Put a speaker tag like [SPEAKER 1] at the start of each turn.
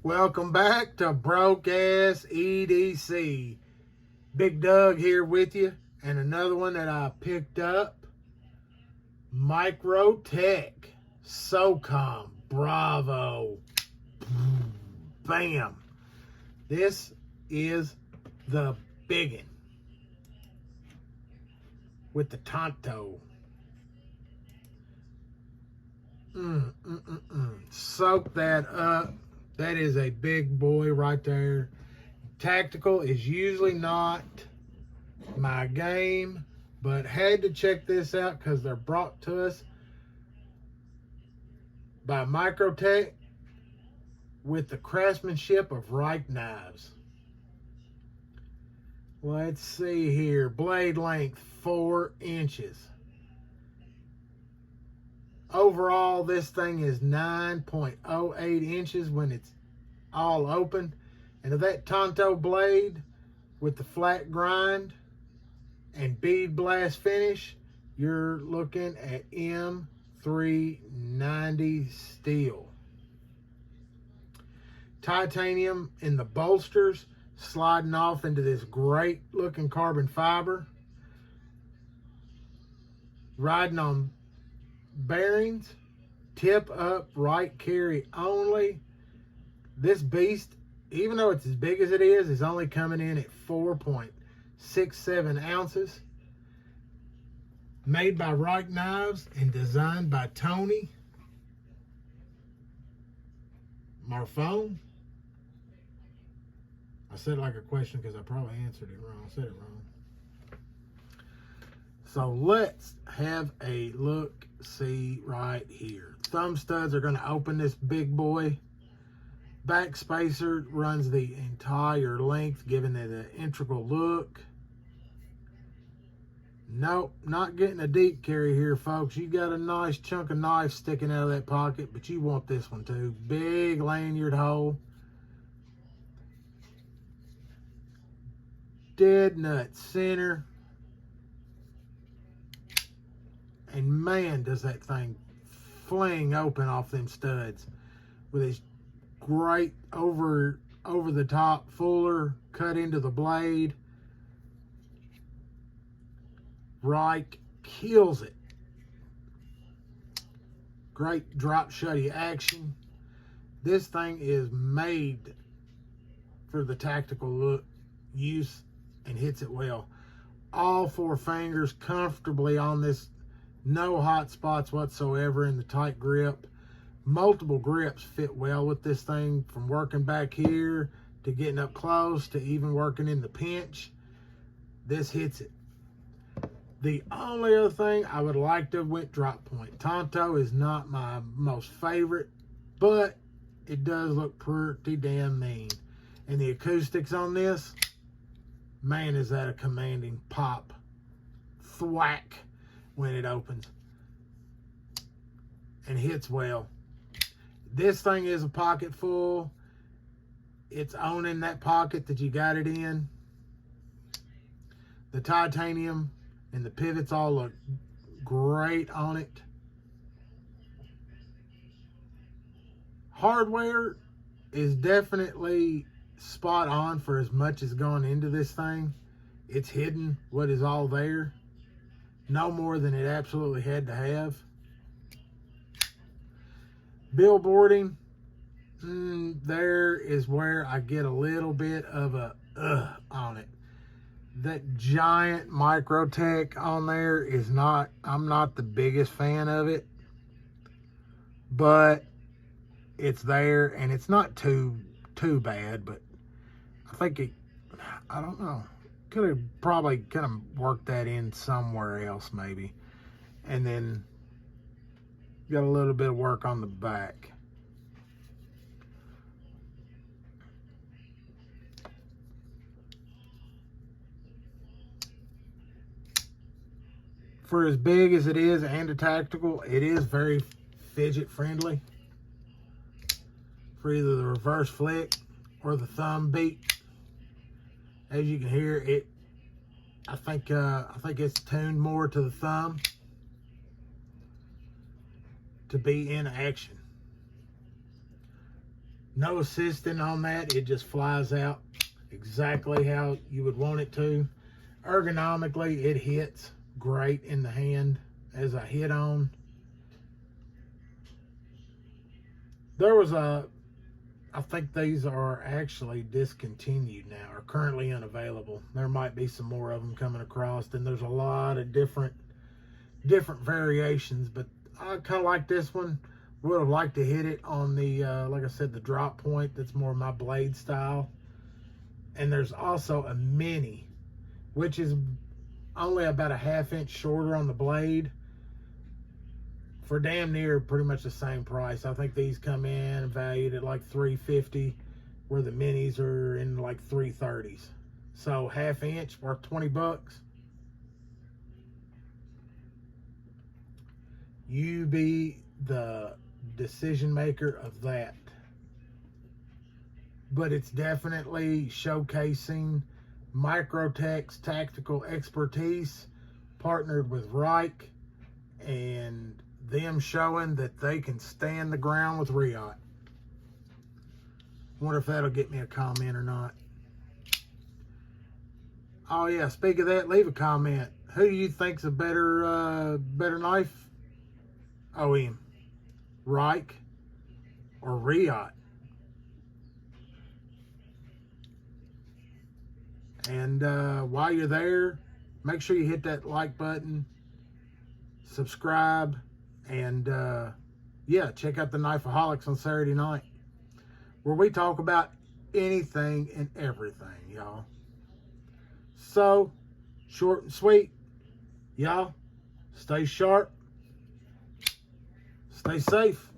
[SPEAKER 1] Welcome back to Broke Ass EDC. Big Doug here with you, and another one that I picked up, Microtech Socom Bravo. Bam. This is the biggin with the tanto. Soak that up. That is a big boy right there. Tactical is usually not my game, but had to check this out because they're brought to us by Microtech with the craftsmanship of Rike Knives. Let's see here. Blade length 4 inches. Overall, this thing is 9.08 inches when it's all open. And of that tanto blade with the flat grind and bead blast finish, you're looking at M390 steel. Titanium in the bolsters, sliding off into this great looking carbon fiber. Riding on bearings, tip up, right carry only. This beast, even though it's as big as it is only coming in at 4.67 ounces. Made by Rike Knives and designed by Tony Marfone. I said it like a question because I probably answered it wrong. I said it wrong. So let's have a look, see right here. Thumb studs are going to open this big boy. Back spacer runs the entire length, giving it an integral look. Nope, not getting a deep carry here, folks. You got a nice chunk of knife sticking out of that pocket, but you want this one too. Big lanyard hole. Dead nut center. And man, does that thing fling open off them studs with his great over the top fuller cut into the blade. Rike kills it. Great drop shutty action. This thing is made for the tactical look use and hits it well. All 4 fingers comfortably on this. No hot spots whatsoever in the tight grip. Multiple grips fit well with this thing, from working back here to getting up close to even working in the pinch. This hits it. The only other thing I would like to went drop point. Tanto is not my most favorite, but it does look pretty damn mean. And the acoustics on this, man, is that a commanding pop. Thwack when it opens and hits well. This thing is a pocket full. It's owning that pocket that you got it in. The titanium and the pivots all look great on it. Hardware is definitely spot on for as much as gone into this thing. It's hidden what is all there. No more than it absolutely had to have. Billboarding, there is where I get a little bit of a on it. That giant Microtech on there is not, I'm not the biggest fan of it, but it's there and it's not too bad, but I think it, I don't know. Could have probably worked that in somewhere else maybe. And then got a little bit of work on the back. For as big as it is and a tactical, it is very fidget friendly. For either the reverse flick or the thumb beat. As you can hear, it, I think it's tuned more to the thumb to be in action. No assisting on that. It just flies out exactly how you would want it to. Ergonomically, it hits great in the hand as I hit on. There was I think these are actually discontinued now, or currently unavailable. There might be some more of them coming across, and there's a lot of different variations, but I kind of like this one. Would have liked to hit it on the, like I said, the drop point. That's more my blade style. And there's also a mini, which is only about a 1/2 inch shorter on the blade, for damn near pretty much the same price. I think these come in valued at like $350, where the minis are in like $330s. So 1/2 inch worth 20 bucks. You be the decision maker of that. But it's definitely showcasing Microtech's tactical expertise, partnered with Rike, and them showing that they can stand the ground with Rike. Wonder if that'll get me a comment or not. Oh yeah, speak of that, leave a comment. Who do you think's a better knife? OEM, Rike or Rike? And while you're there, make sure you hit that like button, subscribe, and yeah, check out the Knifeaholics on Saturday night, where we talk about anything and everything, y'all. So, short and sweet, y'all. Stay sharp, stay safe.